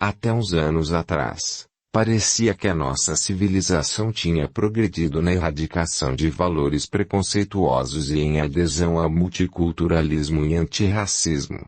Até uns anos atrás, parecia que a nossa civilização tinha progredido na erradicação de valores preconceituosos e em adesão ao multiculturalismo e antirracismo.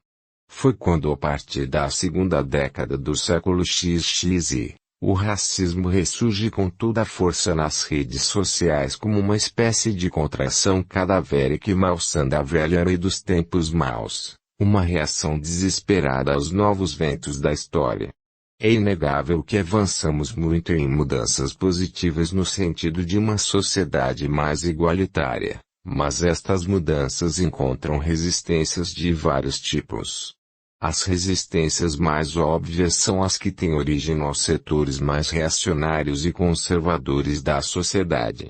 Foi quando, a partir da segunda década do século XX, o racismo ressurge com toda a força nas redes sociais como uma espécie de contração cadavérica e malsã da velha lei dos tempos maus, uma reação desesperada aos novos ventos da história. É inegável que avançamos muito em mudanças positivas no sentido de uma sociedade mais igualitária, mas estas mudanças encontram resistências de vários tipos. As resistências mais óbvias são as que têm origem nos setores mais reacionários e conservadores da sociedade.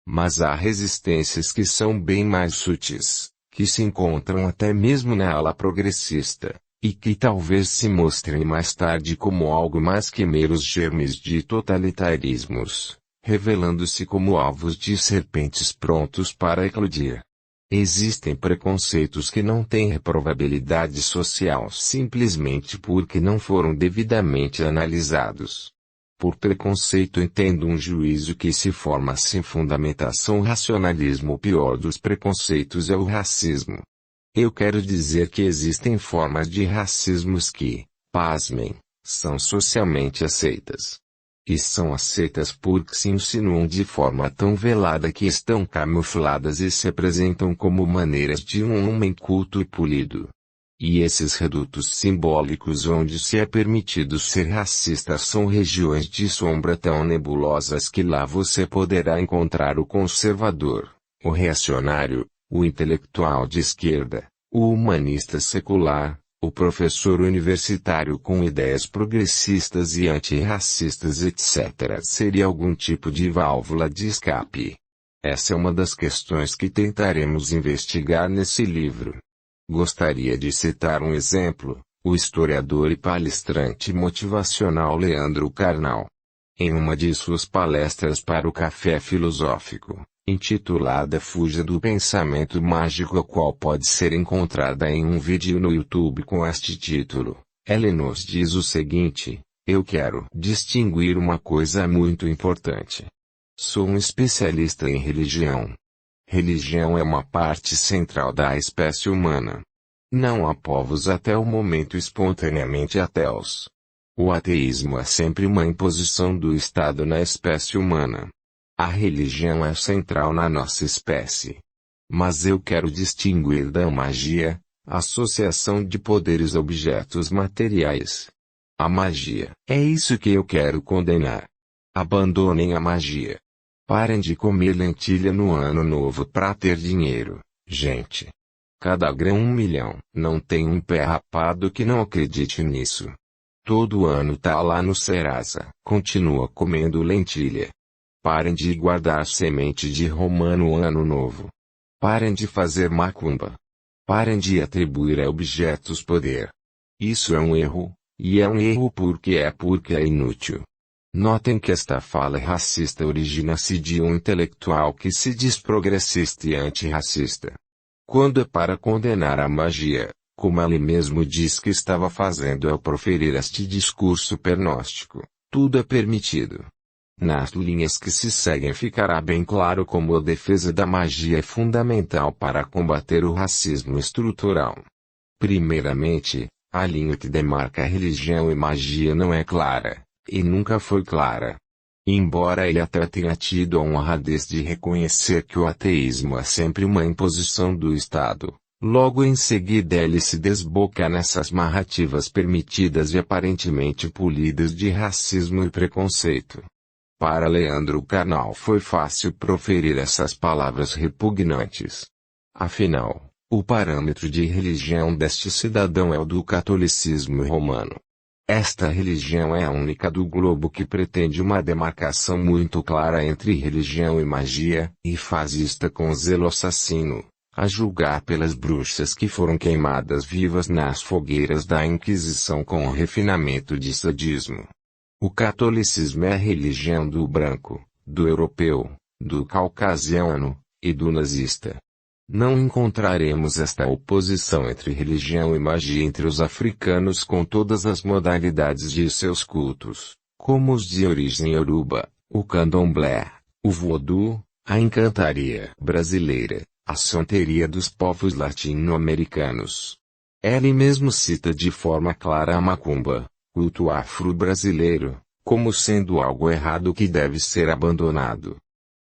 Mas há resistências que são bem mais sutis, que se encontram até mesmo na ala progressista, e que talvez se mostrem mais tarde como algo mais que meros germes de totalitarismos, revelando-se como ovos de serpentes prontos para eclodir. Existem preconceitos que não têm reprovabilidade social simplesmente porque não foram devidamente analisados. Por preconceito entendo um juízo que se forma sem fundamentação. Racionalismo. O pior dos preconceitos é o racismo. Eu quero dizer que existem formas de racismos que, pasmem, são socialmente aceitas. E são aceitas porque se insinuam de forma tão velada que estão camufladas e se apresentam como maneiras de um homem culto e polido. E esses redutos simbólicos onde se é permitido ser racista são regiões de sombra tão nebulosas que lá você poderá encontrar o conservador, o reacionário, o intelectual de esquerda, o humanista secular, o professor universitário com ideias progressistas e antirracistas, etc. Seria algum tipo de válvula de escape. Essa é uma das questões que tentaremos investigar nesse livro. Gostaria de citar um exemplo, o historiador e palestrante motivacional Leandro Carnal. Em uma de suas palestras para o Café Filosófico, intitulada Fuja do Pensamento Mágico, a qual pode ser encontrada em um vídeo no YouTube com este título, ele nos diz o seguinte: eu quero distinguir uma coisa muito importante. Sou um especialista em religião. Religião é uma parte central da espécie humana. Não há povos até o momento espontaneamente ateus. O ateísmo é sempre uma imposição do Estado na espécie humana. A religião é central na nossa espécie. Mas eu quero distinguir da magia, associação de poderes a objetos materiais. A magia. É isso que eu quero condenar. Abandonem a magia. Parem de comer lentilha no ano novo para ter dinheiro, gente. Cada grão 1 milhão. Não tem um pé rapado que não acredite nisso. Todo ano tá lá no Serasa. Continua comendo lentilha. Parem de guardar semente de romã no ano novo. Parem de fazer macumba. Parem de atribuir a objetos poder. Isso é um erro, e é um erro porque é inútil. Notem que esta fala racista origina-se de um intelectual que se diz progressista e antirracista. Quando é para condenar a magia, como ele mesmo diz que estava fazendo ao proferir este discurso pernóstico, tudo é permitido. Nas linhas que se seguem ficará bem claro como a defesa da magia é fundamental para combater o racismo estrutural. Primeiramente, a linha que demarca religião e magia não é clara, e nunca foi clara. Embora ele até tenha tido a honradez de reconhecer que o ateísmo é sempre uma imposição do Estado, logo em seguida ele se desboca nessas narrativas permitidas e aparentemente polidas de racismo e preconceito. Para Leandro Carnal foi fácil proferir essas palavras repugnantes. Afinal, o parâmetro de religião deste cidadão é o do catolicismo romano. Esta religião é a única do globo que pretende uma demarcação muito clara entre religião e magia, e faz isto com zelo assassino, a julgar pelas bruxas que foram queimadas vivas nas fogueiras da Inquisição com refinamento de sadismo. O catolicismo é a religião do branco, do europeu, do caucasiano, e do nazista. Não encontraremos esta oposição entre religião e magia entre os africanos com todas as modalidades de seus cultos, como os de origem Yoruba, o candomblé, o voodoo, a encantaria brasileira, a santeria dos povos latino-americanos. Ele mesmo cita de forma clara a macumba, culto afro-brasileiro, como sendo algo errado que deve ser abandonado.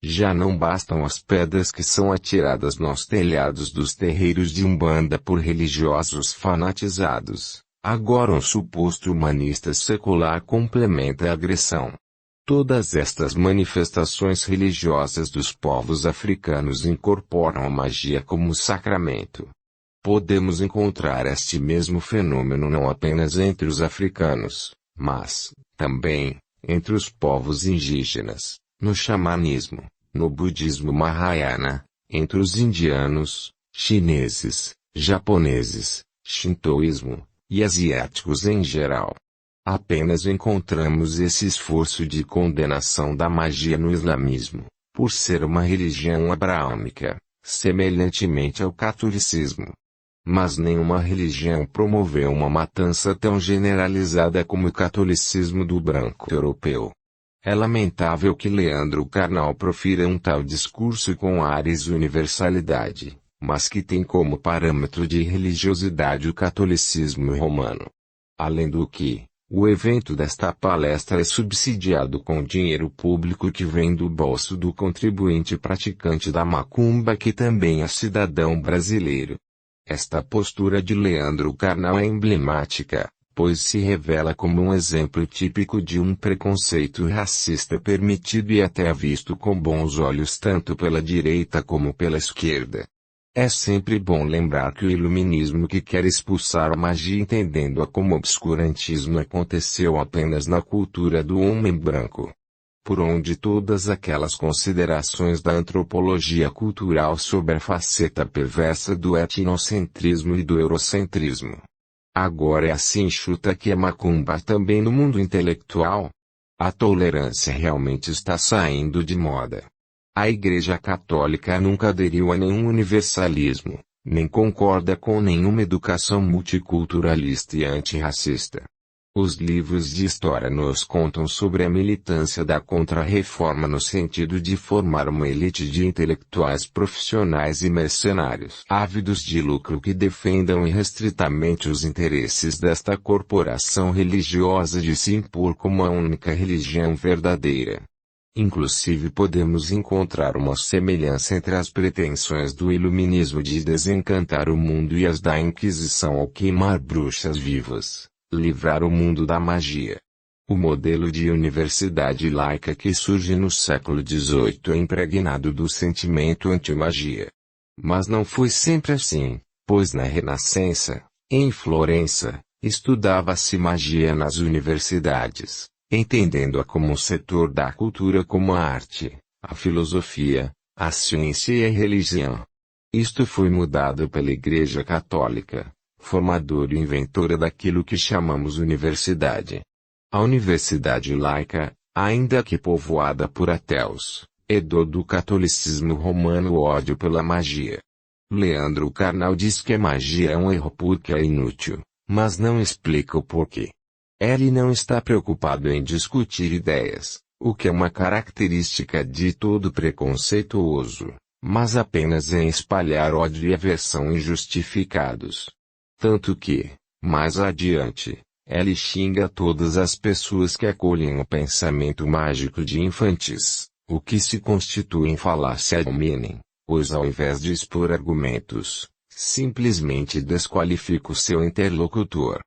Já não bastam as pedras que são atiradas nos telhados dos terreiros de Umbanda por religiosos fanatizados. Agora um suposto humanista secular complementa a agressão. Todas estas manifestações religiosas dos povos africanos incorporam a magia como sacramento. Podemos encontrar este mesmo fenômeno não apenas entre os africanos, mas, também, entre os povos indígenas, no xamanismo, no budismo Mahayana, entre os indianos, chineses, japoneses, shintoísmo, e asiáticos em geral. Apenas encontramos esse esforço de condenação da magia no islamismo, por ser uma religião abraâmica, semelhantemente ao catolicismo. Mas nenhuma religião promoveu uma matança tão generalizada como o catolicismo do branco europeu. É lamentável que Leandro Carnal profira um tal discurso com ares de universalidade, mas que tem como parâmetro de religiosidade o catolicismo romano. Além do que, o evento desta palestra é subsidiado com dinheiro público que vem do bolso do contribuinte praticante da macumba que também é cidadão brasileiro. Esta postura de Leandro Carnal é emblemática, pois se revela como um exemplo típico de um preconceito racista permitido e até visto com bons olhos tanto pela direita como pela esquerda. É sempre bom lembrar que o iluminismo que quer expulsar a magia entendendo-a como obscurantismo aconteceu apenas na cultura do homem branco. Por onde todas aquelas considerações da antropologia cultural sobre a faceta perversa do etnocentrismo e do eurocentrismo. Agora é assim enxuta que é macumba também no mundo intelectual. A tolerância realmente está saindo de moda. A Igreja Católica nunca aderiu a nenhum universalismo, nem concorda com nenhuma educação multiculturalista e antirracista. Os livros de história nos contam sobre a militância da Contra-Reforma no sentido de formar uma elite de intelectuais profissionais e mercenários ávidos de lucro que defendam irrestritamente os interesses desta corporação religiosa de se impor como a única religião verdadeira. Inclusive podemos encontrar uma semelhança entre as pretensões do iluminismo de desencantar o mundo e as da Inquisição ao queimar bruxas vivas. Livrar o mundo da magia. O modelo de universidade laica que surge no século XVIII é impregnado do sentimento anti-magia. Mas não foi sempre assim, pois na Renascença, em Florença, estudava-se magia nas universidades, entendendo-a como um setor da cultura como a arte, a filosofia, a ciência e a religião. Isto foi mudado pela Igreja Católica, formadora e inventora daquilo que chamamos universidade. A universidade laica, ainda que povoada por ateus, herdou do catolicismo romano o ódio pela magia. Leandro Carnal diz que a magia é um erro porque é inútil, mas não explica o porquê. Ele não está preocupado em discutir ideias, o que é uma característica de todo preconceituoso, mas apenas em espalhar ódio e aversão injustificados. Tanto que, mais adiante, ele xinga todas as pessoas que acolhem o pensamento mágico de infantis, o que se constitui em falácia ad hominem, pois ao invés de expor argumentos, simplesmente desqualifica o seu interlocutor.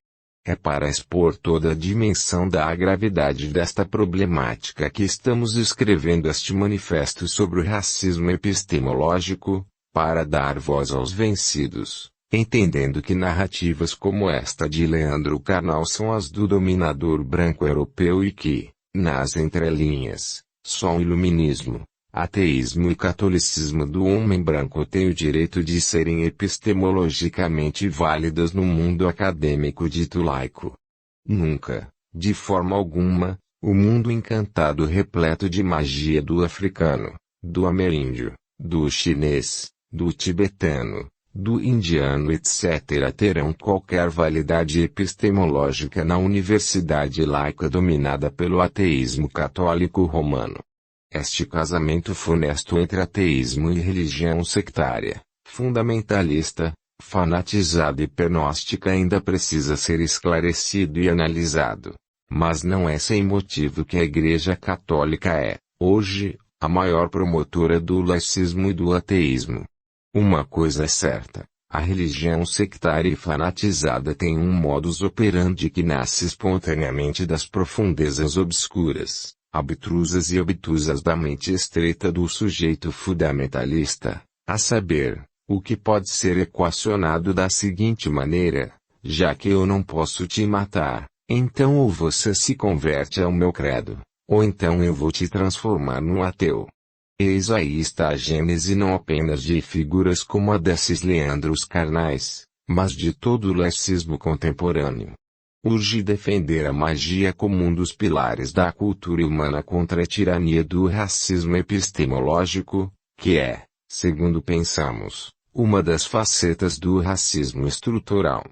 É para expor toda a dimensão da gravidade desta problemática que estamos escrevendo este manifesto sobre o racismo epistemológico, para dar voz aos vencidos. Entendendo que narrativas como esta de Leandro Carnal são as do dominador branco europeu e que, nas entrelinhas, só o iluminismo, ateísmo e catolicismo do homem branco têm o direito de serem epistemologicamente válidas no mundo acadêmico dito laico. Nunca, de forma alguma, o mundo encantado repleto de magia do africano, do ameríndio, do chinês, do tibetano, do indiano etc. terão qualquer validade epistemológica na universidade laica dominada pelo ateísmo católico romano. Este casamento funesto entre ateísmo e religião sectária, fundamentalista, fanatizada e pernóstica ainda precisa ser esclarecido e analisado. Mas não é sem motivo que a Igreja Católica é, hoje, a maior promotora do laicismo e do ateísmo. Uma coisa é certa, a religião sectária e fanatizada tem um modus operandi que nasce espontaneamente das profundezas obscuras, abstrusas e obtusas da mente estreita do sujeito fundamentalista, a saber, o que pode ser equacionado da seguinte maneira: já que eu não posso te matar, então ou você se converte ao meu credo, ou então eu vou te transformar num ateu. Eis aí está a gênese não apenas de figuras como a desses leandros carnais, mas de todo o laicismo contemporâneo. Urge defender a magia como um dos pilares da cultura humana contra a tirania do racismo epistemológico, que é, segundo pensamos, uma das facetas do racismo estrutural.